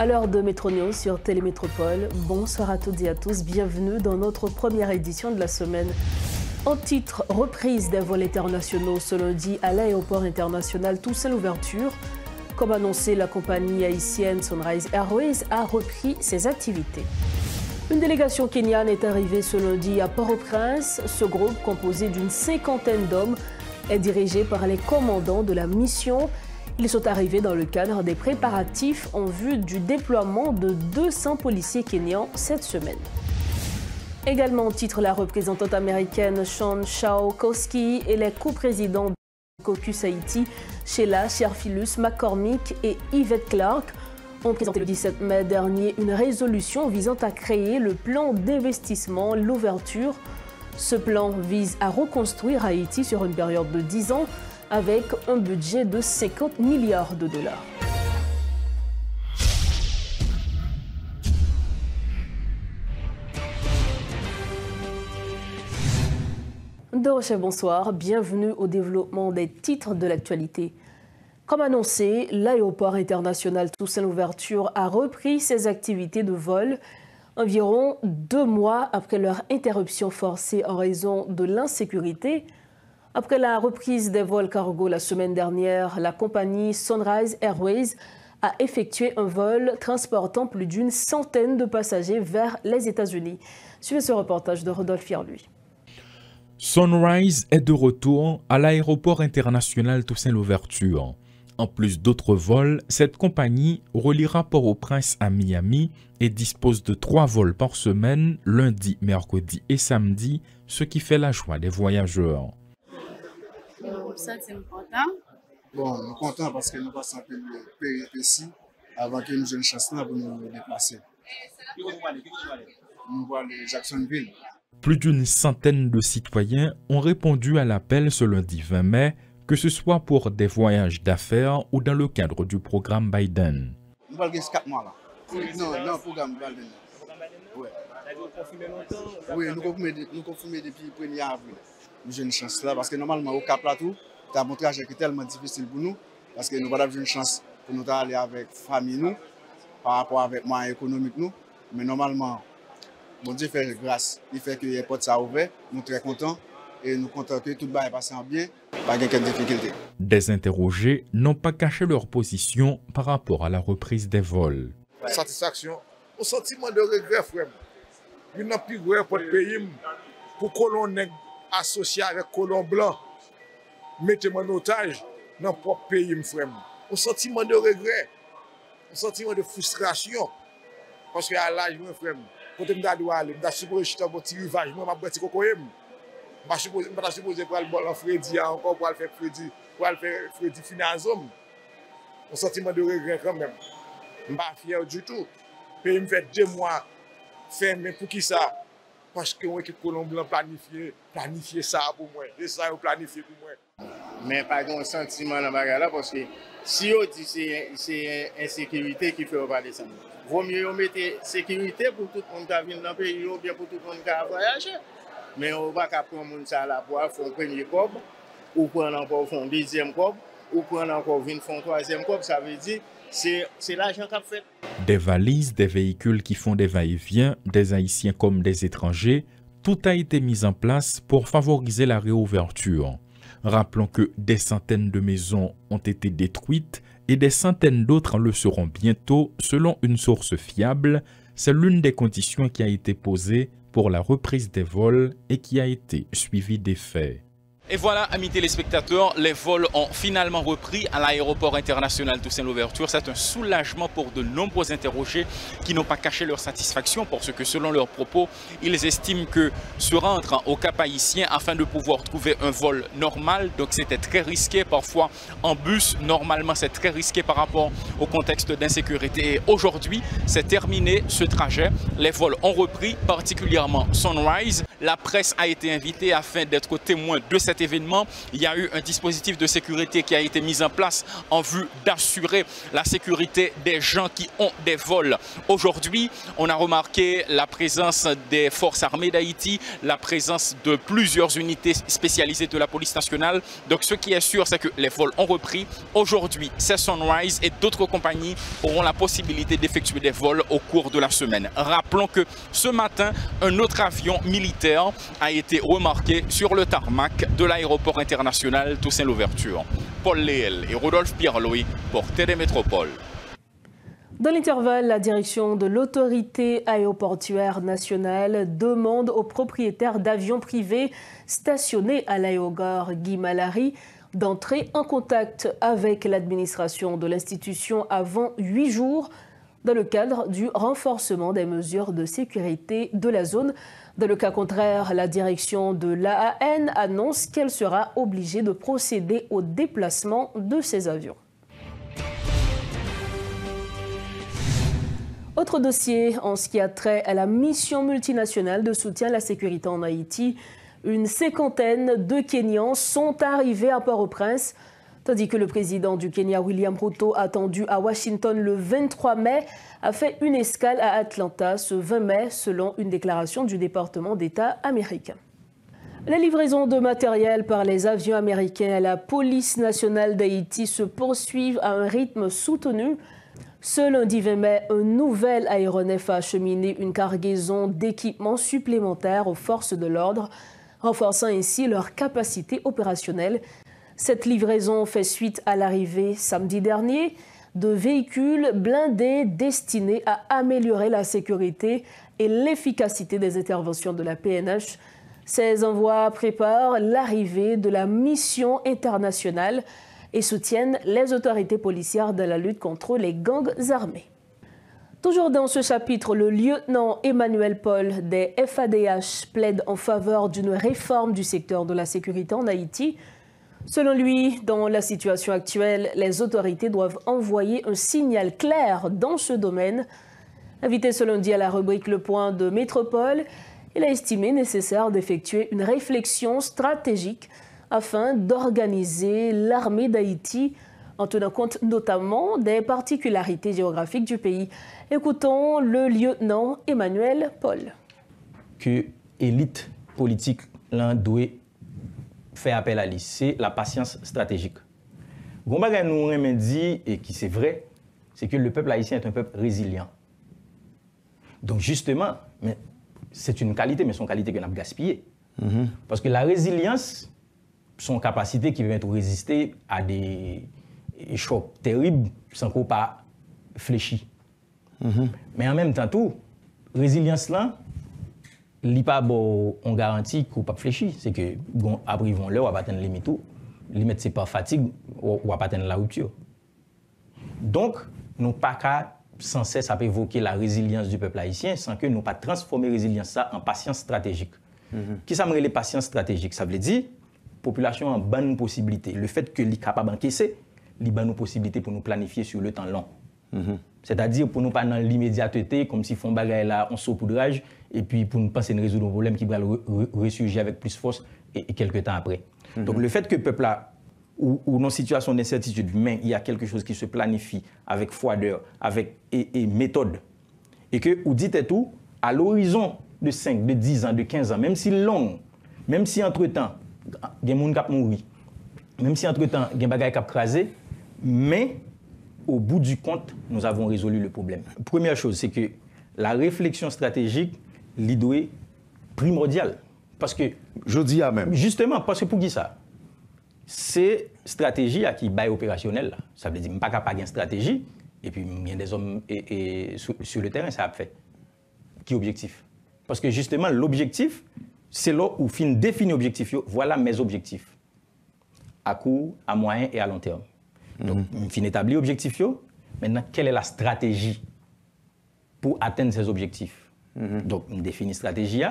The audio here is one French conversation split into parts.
À l'heure de Métro News sur Télémétropole, bonsoir à toutes et à tous, bienvenue dans notre première édition de la semaine. En titre, reprise des vols internationaux ce lundi à l'aéroport international Toussaint Louverture. Comme annoncé, la compagnie haïtienne Sunrise Airways a repris ses activités. Une délégation kenyane est arrivée ce lundi à Port-au-Prince. Ce groupe, composé d'une 50aine d'hommes, est dirigé par les commandants de la mission. Ils sont arrivés dans le cadre des préparatifs en vue du déploiement de 200 policiers kenyans cette semaine. Également en titre, la représentante américaine Sean Shaw-Koski et les co-présidents du caucus Haïti, Sheila Cherfilus-McCormick et Yvette Clark, ont présenté le 17 mai dernier une résolution visant à créer le plan d'investissement L'Ouverture. Ce plan vise à reconstruire Haïti sur une période de 10 ans avec un budget de 50 milliards de dollars. De Rocher, bonsoir. Bienvenue au développement des titres de l'actualité. Comme annoncé, l'aéroport international Toussaint Louverture a repris ses activités de vol environ 2 mois après leur interruption forcée en raison de l'insécurité. Après la reprise des vols cargo la semaine dernière, la compagnie Sunrise Airways a effectué un vol transportant plus d'une centaine de passagers vers les États-Unis. Suivez ce reportage de Rodolphe Fierluy. Sunrise est de retour à l'aéroport international Toussaint Louverture. En plus d'autres vols, cette compagnie reliera Port-au-Prince à Miami et dispose de 3 vols par semaine, lundi, mercredi et samedi, ce qui fait la joie des voyageurs. Ça, c'est important. Bon, nous sommes contents parce que nous passons un peu de péripéties avant que nous ayons une chance pour nous déplacer. Nous voyons Jacksonville. Plus d'une centaine de citoyens ont répondu à l'appel ce lundi 20 mai, que ce soit pour des voyages d'affaires ou dans le cadre du programme Biden. Nous allons 4 mois là. Non, le programme Biden. Oui, nous confirmons depuis le 1er avril. Nous avons une chance là parce que normalement au Cap Plateau, c'est un trajet qui est tellement difficile pour nous parce que nous avons une chance pour nous aller avec la famille nous, par rapport avec les moyens économiques nous. Mais normalement, bon Dieu fait grâce, il fait que les portes sont ouvertes, nous sommes très contents et nous sommes contents que tout le monde passe bien, pas de difficulté. Des interrogés n'ont pas caché leur position par rapport à la reprise des vols. Satisfaction, au sentiment de regret, frère. Il n'y a plus de regret pour le pays, pour colon associé avec colon blanc, mettez-moi en otage dans le propre pays, frère. Au sentiment de regret, au sentiment de frustration, parce qu'à l'âge, frère, quand je suis allé, je suis supposé que je suis un rivage, je suis pas supposé pour aller à Freddy encore pour aller faire Freddy Finazom. Un sentiment de regret quand même. Je ne suis pas fier du tout. Le pays me fait 2 mois fermé pour qui ça? Parce que l'équipe Colombien planifié ça pour moi. Et ça, ils planifié pour moi. Mais pas de sentiment dans la bagarre là parce que si on dit que c'est insécurité qui fait pas descendre. Vaut mieux mettre sécurité pour tout le monde qui vient dans le pays ou bien pour tout le monde qui a voyagé. Mais on va pas prendre monde ça là pour faire un premier cob, ou prendre encore un deuxième cob, ou prendre encore 20 fonds troisième cob, ça veut dire c'est l'argent qu'a fait. Des valises, des véhicules qui font des va-et-vient, des Haïtiens comme des étrangers, tout a été mis en place pour favoriser la réouverture. Rappelons que des centaines de maisons ont été détruites et des centaines d'autres le seront bientôt, selon une source fiable. C'est l'une des conditions qui a été posée pour la reprise des vols et qui a été suivie des faits. Et voilà, amis téléspectateurs, les vols ont finalement repris à l'aéroport international Toussaint Louverture. C'est un soulagement pour de nombreux interrogés qui n'ont pas caché leur satisfaction parce que selon leurs propos, ils estiment que se rendre au Cap Haïtien afin de pouvoir trouver un vol normal, donc c'était très risqué parfois en bus. Normalement, c'est très risqué par rapport au contexte d'insécurité. Et aujourd'hui, c'est terminé ce trajet. Les vols ont repris, particulièrement Sunrise. La presse a été invitée afin d'être témoin de cet événement. Il y a eu un dispositif de sécurité qui a été mis en place en vue d'assurer la sécurité des gens qui ont des vols. Aujourd'hui, on a remarqué la présence des forces armées d'Haïti, la présence de plusieurs unités spécialisées de la police nationale. Donc ce qui est sûr, c'est que les vols ont repris. Aujourd'hui, c'est Sunrise et d'autres compagnies auront la possibilité d'effectuer des vols au cours de la semaine. Rappelons que ce matin, un autre avion militaire a été remarqué sur le tarmac de l'aéroport international Toussaint Louverture. Paul Léel et Rodolphe Pierre-Louis pour Télémétropole. Dans l'intervalle, la direction de l'autorité aéroportuaire nationale demande aux propriétaires d'avions privés stationnés à l'aérogare Guy Malary d'entrer en contact avec l'administration de l'institution avant 8 jours dans le cadre du renforcement des mesures de sécurité de la zone. Dans le cas contraire, la direction de l'AAN annonce qu'elle sera obligée de procéder au déplacement de ces avions. Autre dossier en ce qui a trait à la mission multinationale de soutien à la sécurité en Haïti. Une cinquantaine de Kenyans sont arrivés à Port-au-Prince, tandis que le président du Kenya, William Ruto, attendu à Washington le 23 mai, a fait une escale à Atlanta ce 20 mai, selon une déclaration du département d'État américain. Les livraisons de matériel par les avions américains à la police nationale d'Haïti se poursuivent à un rythme soutenu. Ce lundi 20 mai, un nouvel aéronef a acheminé une cargaison d'équipements supplémentaires aux forces de l'ordre, renforçant ainsi leur capacité opérationnelle. Cette livraison fait suite à l'arrivée samedi dernier de véhicules blindés destinés à améliorer la sécurité et l'efficacité des interventions de la PNH. Ces envois préparent l'arrivée de la mission internationale et soutiennent les autorités policières dans la lutte contre les gangs armés. Toujours dans ce chapitre, le lieutenant Emmanuel Paul des FADH plaide en faveur d'une réforme du secteur de la sécurité en Haïti. Selon lui, dans la situation actuelle, les autorités doivent envoyer un signal clair dans ce domaine. Invité ce lundi à la rubrique Le Point de Métropole, il a estimé nécessaire d'effectuer une réflexion stratégique afin d'organiser l'armée d'Haïti en tenant compte notamment des particularités géographiques du pays. Écoutons le lieutenant Emmanuel Paul. Que l'élite politique doit faire appel à lui, c'est la patience stratégique. Gombaga nous remet dit, et qui c'est vrai, c'est que le peuple haïtien est un peuple résilient. Donc justement, c'est une qualité, mais c'est une qualité qu'on a gaspillée. Parce que la résilience, son capacité qui permet de résister à des chocs terribles sans qu'on pas fléchi. Mais en même temps, tout, résilience là, il n'y a pas on garantit qu'on pas fléchi. C'est que bon, après ils vont là, on va atteindre les limite tout. Limite c'est pas fatigue, on va pas atteindre la rupture. Donc, nous pas qu'à sans cesse évoquer la résilience du peuple haïtien sans que nous pas transformer la résilience ça en patience stratégique. Qui ça me les patience stratégique? Ça veut dire population en bonne possibilité. Le fait que l'île capable d'encaisser, il y a une possibilité pour nous planifier sur le temps long. C'est-à-dire pour nous pas dans l'immédiateté, comme si font bagaille là, on saupoudrage, et puis pour nous penser à résoudre un problème qui va ressurgir avec plus force et quelques temps après. Donc le fait que le peuple là, ou dans situation d'incertitude, mais il y a quelque chose qui se planifie avec froideur, avec et méthode, et que vous dites tout, à l'horizon de 5, de 10 ans, de 15 ans, même si long, même si entre-temps, il y a des gens qui mourent, même si entre-temps, il y a des gens qui ont crasé, mais au bout du compte, nous avons résolu le problème. Première chose, c'est que la réflexion stratégique, l'idée est primordiale. Parce que, je dis à même. Justement, parce que pour qui ça? C'est stratégie qui est opérationnelle. Ça veut dire que je ne suis pas capable de stratégie, et puis il y a des hommes sur le terrain, ça a fait. Qui est objectif? Parce que justement, l'objectif, c'est là où fin définir l'objectif. Voilà mes objectifs. À court, à moyen et à long terme. Donc, fin établir l'objectif. Maintenant, quelle est la stratégie pour atteindre ces objectifs? Donc, on définit la stratégie.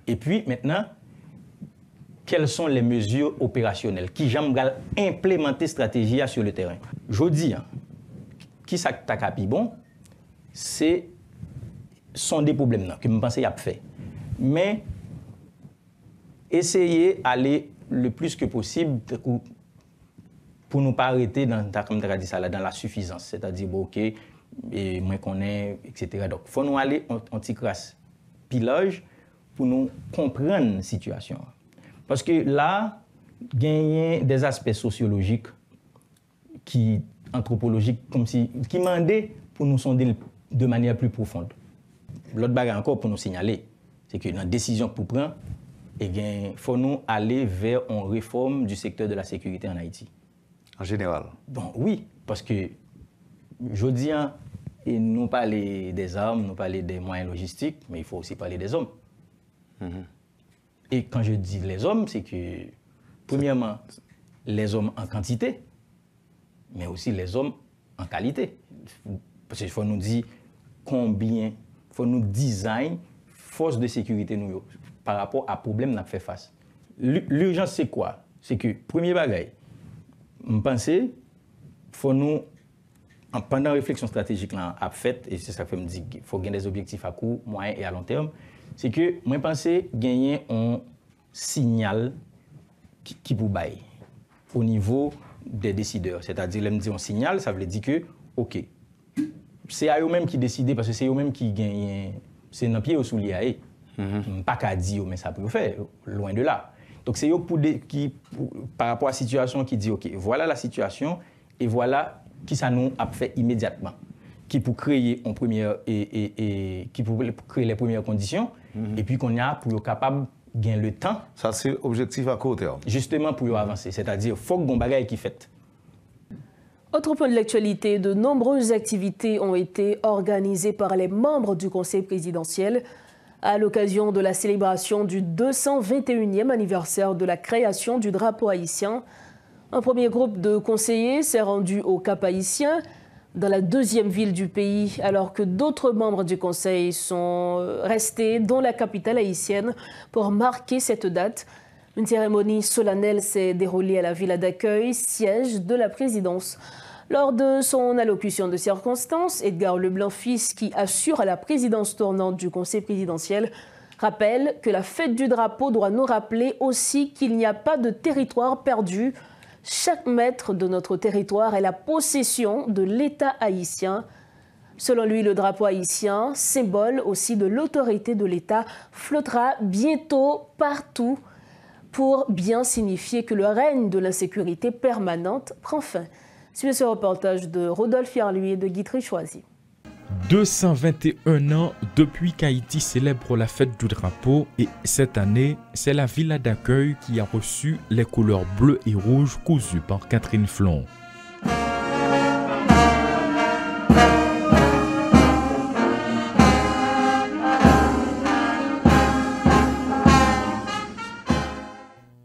Et puis, maintenant, quelles sont les mesures opérationnelles qui j'aime implémenter stratégie sur le terrain? Je dis, qui ça t'a bon, c'est sont des problèmes que je pense qu'il y a fait. Mais essayer d'aller le plus que possible pour ne pas arrêter dans la suffisance. C'est-à-dire, bon, OK, et moi qu'on est, etc. Donc, il faut nous aller en petit crasse pilage pour nous comprendre la situation. Parce que là, il y a des aspects sociologiques, anthropologiques, qui mandaient pour nous sonder de manière plus profonde. L'autre bagarre encore pour nous signaler, c'est que dans la décision pour prendre, il faut nous aller vers une réforme du secteur de la sécurité en Haïti. En général? Bon, oui, parce que je dis, et nous parlons des armes, nous parlons des moyens logistiques, mais il faut aussi parler des hommes. Et quand je dis les hommes, c'est que, premièrement, les hommes en quantité, mais aussi les hommes en qualité. Parce qu'il faut nous dire combien, il faut nous design force de sécurité nous, par rapport à problème qu'on fait face. L'urgence, c'est quoi? C'est que, premier bagage, je pense qu'il faut nous, pendant la réflexion stratégique là, à fait, et c'est ça que je me dis qu'il faut gagner des objectifs à court, moyen et à long terme, c'est que moi je pense gagner un signal qui vous baille au niveau des décideurs. C'est-à-dire, me dire un signal, ça veut dire que, OK, c'est à eux-mêmes qui décident, parce que c'est eux-mêmes qui gagnent, c'est dans pied au soulier. Pas qu'à dire, mais ça peut le faire, loin de là. Donc c'est eux par rapport à la situation qui dit, OK, voilà la situation, et voilà qui ça nous a fait immédiatement, qui pour créer qui pour créer les premières conditions, et puis qu'on a pour être capable de gagner le temps. Ça, c'est l'objectif à court terme. Justement pour avancer, c'est-à-dire qu'il faut que bon bagage qui fait. Autre point de l'actualité, de nombreuses activités ont été organisées par les membres du Conseil présidentiel à l'occasion de la célébration du 221e anniversaire de la création du drapeau haïtien. Un premier groupe de conseillers s'est rendu au Cap Haïtien, dans la deuxième ville du pays, alors que d'autres membres du Conseil sont restés dans la capitale haïtienne pour marquer cette date. Une cérémonie solennelle s'est déroulée à la villa d'accueil, siège de la présidence. Lors de son allocution de circonstance, Edgar Leblanc-Fils, qui assure à la présidence tournante du Conseil présidentiel, rappelle que la fête du drapeau doit nous rappeler aussi qu'il n'y a pas de territoire perdu. Chaque mètre de notre territoire est la possession de l'État haïtien. Selon lui, le drapeau haïtien, symbole aussi de l'autorité de l'État, flottera bientôt partout pour bien signifier que le règne de l'insécurité permanente prend fin. Suivez ce reportage de Rodolphe Yarluy et de Guy Trichoisi. 221 ans depuis qu'Haïti célèbre la fête du drapeau, et cette année, c'est la villa d'accueil qui a reçu les couleurs bleues et rouges cousues par Catherine Flon.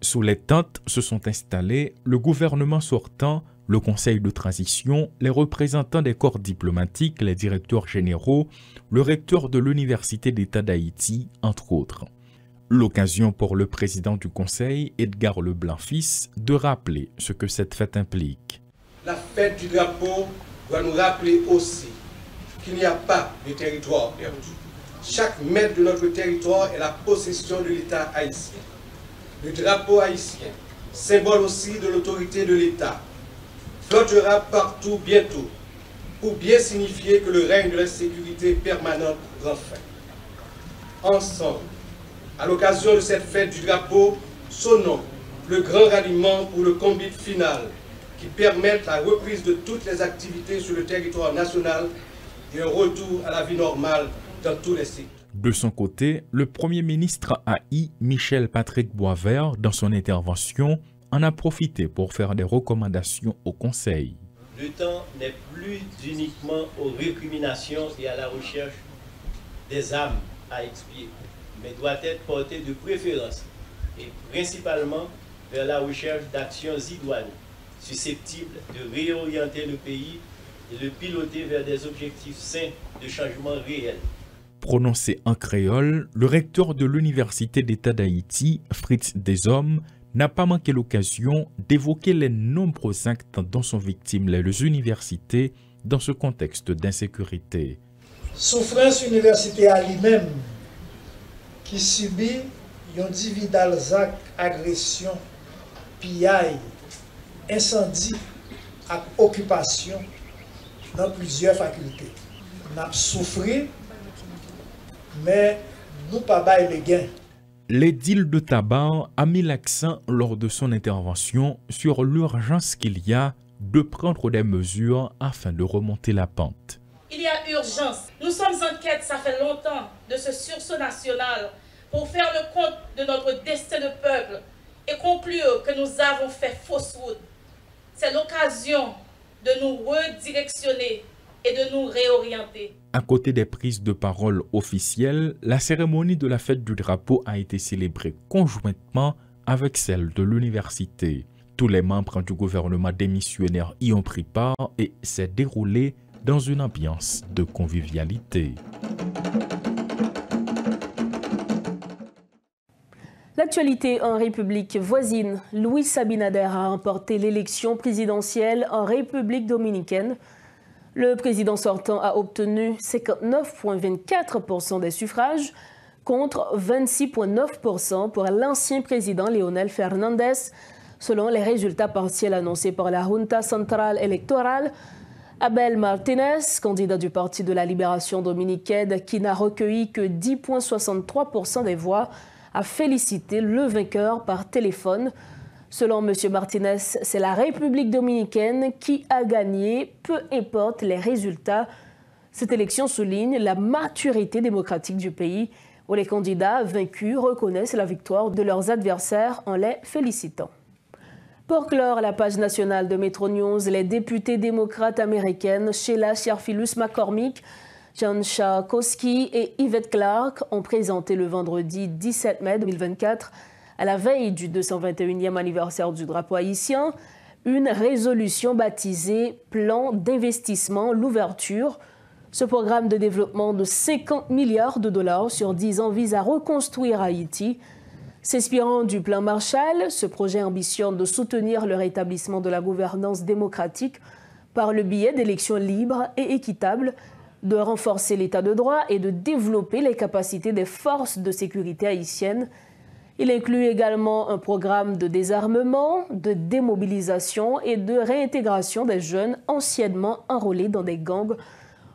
Sous les tentes se sont installés le gouvernement sortant, le conseil de transition, les représentants des corps diplomatiques, les directeurs généraux, le recteur de l'Université d'État d'Haïti, entre autres. L'occasion pour le président du conseil, Edgar Leblanc-Fils, de rappeler ce que cette fête implique. La fête du drapeau doit nous rappeler aussi qu'il n'y a pas de territoire perdu. Chaque mètre de notre territoire est la possession de l'État haïtien. Le drapeau haïtien, symbole aussi de l'autorité de l'État, flottera partout bientôt pour bien signifier que le règne de l'insécurité permanente prend fin. Ensemble, à l'occasion de cette fête du drapeau, sonnons le grand ralliement pour le combat final qui permette la reprise de toutes les activités sur le territoire national et un retour à la vie normale dans tous les secteurs. De son côté, le Premier ministre haï, Michel Patrick Boisvert, dans son intervention, en a profité pour faire des recommandations au Conseil. Le temps n'est plus uniquement aux récriminations et à la recherche des âmes à expier, mais doit être porté de préférence et principalement vers la recherche d'actions idoines susceptibles de réorienter le pays et le piloter vers des objectifs sains de changement réel. Prononcé en créole, le recteur de l'Université d'État d'Haïti, Fritz Deshommes, n'a pas manqué l'occasion d'évoquer les nombreux actes dont sont victimes les universités dans ce contexte d'insécurité. Souffrance universitaire à lui-même qui subit yon dividal zak, agression, pillage, incendie et occupation dans plusieurs facultés. Nous avons souffert, mais nous pas bail les gains. L'édile de Tabar a mis l'accent lors de son intervention sur l'urgence qu'il y a de prendre des mesures afin de remonter la pente. Il y a urgence. Nous sommes en quête, ça fait longtemps, de ce sursaut national pour faire le compte de notre destin de peuple et conclure que nous avons fait fausse route. C'est l'occasion de nous redirectionner et de nous réorienter. À côté des prises de parole officielles, la cérémonie de la fête du drapeau a été célébrée conjointement avec celle de l'université. Tous les membres du gouvernement démissionnaire y ont pris part et s'est déroulé dans une ambiance de convivialité. L'actualité en République voisine, Luis Abinader a remporté l'élection présidentielle en République dominicaine. Le président sortant a obtenu 59,24% des suffrages contre 26,9% pour l'ancien président Leonel Fernandez, selon les résultats partiels annoncés par la Junta Centrale Électorale. Abel Martinez, candidat du Parti de la Libération dominicaine, qui n'a recueilli que 10,63% des voix, a félicité le vainqueur par téléphone. Selon M. Martinez, c'est la République dominicaine qui a gagné, peu importe les résultats. Cette élection souligne la maturité démocratique du pays, où les candidats vaincus reconnaissent la victoire de leurs adversaires en les félicitant. Pour clore la page nationale de Metro News, les députés démocrates américaines Sheila Sharfilus-McCormick, John Charkowski et Yvette Clarke ont présenté le vendredi 17 mai 2024, à la veille du 221e anniversaire du drapeau haïtien, une résolution baptisée « Plan d'investissement, l'ouverture ». Ce programme de développement de 50 milliards de dollars sur 10 ans vise à reconstruire Haïti. S'inspirant du plan Marshall, ce projet ambitionne de soutenir le rétablissement de la gouvernance démocratique par le biais d'élections libres et équitables, de renforcer l'état de droit et de développer les capacités des forces de sécurité haïtiennes. Il inclut également un programme de désarmement, de démobilisation et de réintégration des jeunes anciennement enrôlés dans des gangs.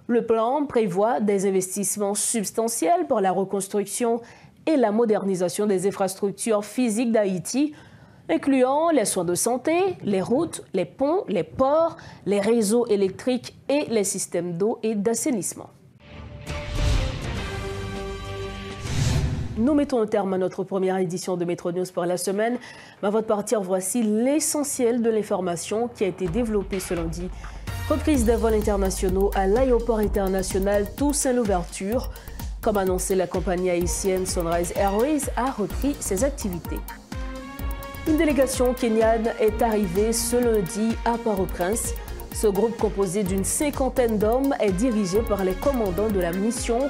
Le plan prévoit des investissements substantiels pour la reconstruction et la modernisation des infrastructures physiques d'Haïti, incluant les soins de santé, les routes, les ponts, les ports, les réseaux électriques et les systèmes d'eau et d'assainissement. Nous mettons un terme à notre première édition de Metro News pour la semaine. Mais avant de partir, voici l'essentiel de l'information qui a été développée ce lundi. Reprise des vols internationaux à l'aéroport international Toussaint Louverture. Comme annoncé, la compagnie haïtienne Sunrise Airways a repris ses activités. Une délégation kenyane est arrivée ce lundi à Port-au-Prince. Ce groupe composé d'une 50aine d'hommes est dirigé par les commandants de la mission.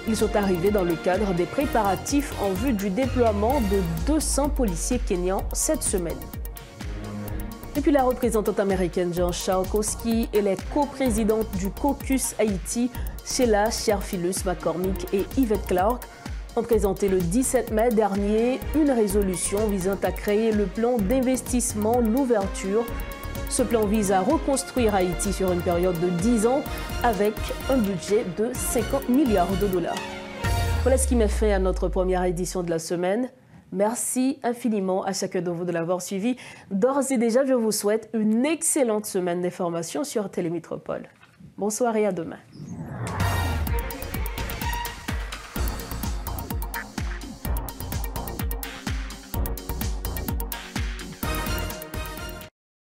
Ils sont arrivés dans le cadre des préparatifs en vue du déploiement de 200 policiers kenyans cette semaine. Et puis la représentante américaine John Charkowski et les coprésidentes du caucus Haïti, Sheila Sharfilus-McCormick et Yvette Clarke, ont présenté le 17 mai dernier une résolution visant à créer le plan d'investissement L'Ouverture. Ce plan vise à reconstruire Haïti sur une période de 10 ans avec un budget de 50 milliards de dollars. Voilà ce qui met fin à notre première édition de la semaine. Merci infiniment à chacun de vous de l'avoir suivi. D'ores et déjà, je vous souhaite une excellente semaine d'information sur Télémétropole. Bonsoir et à demain.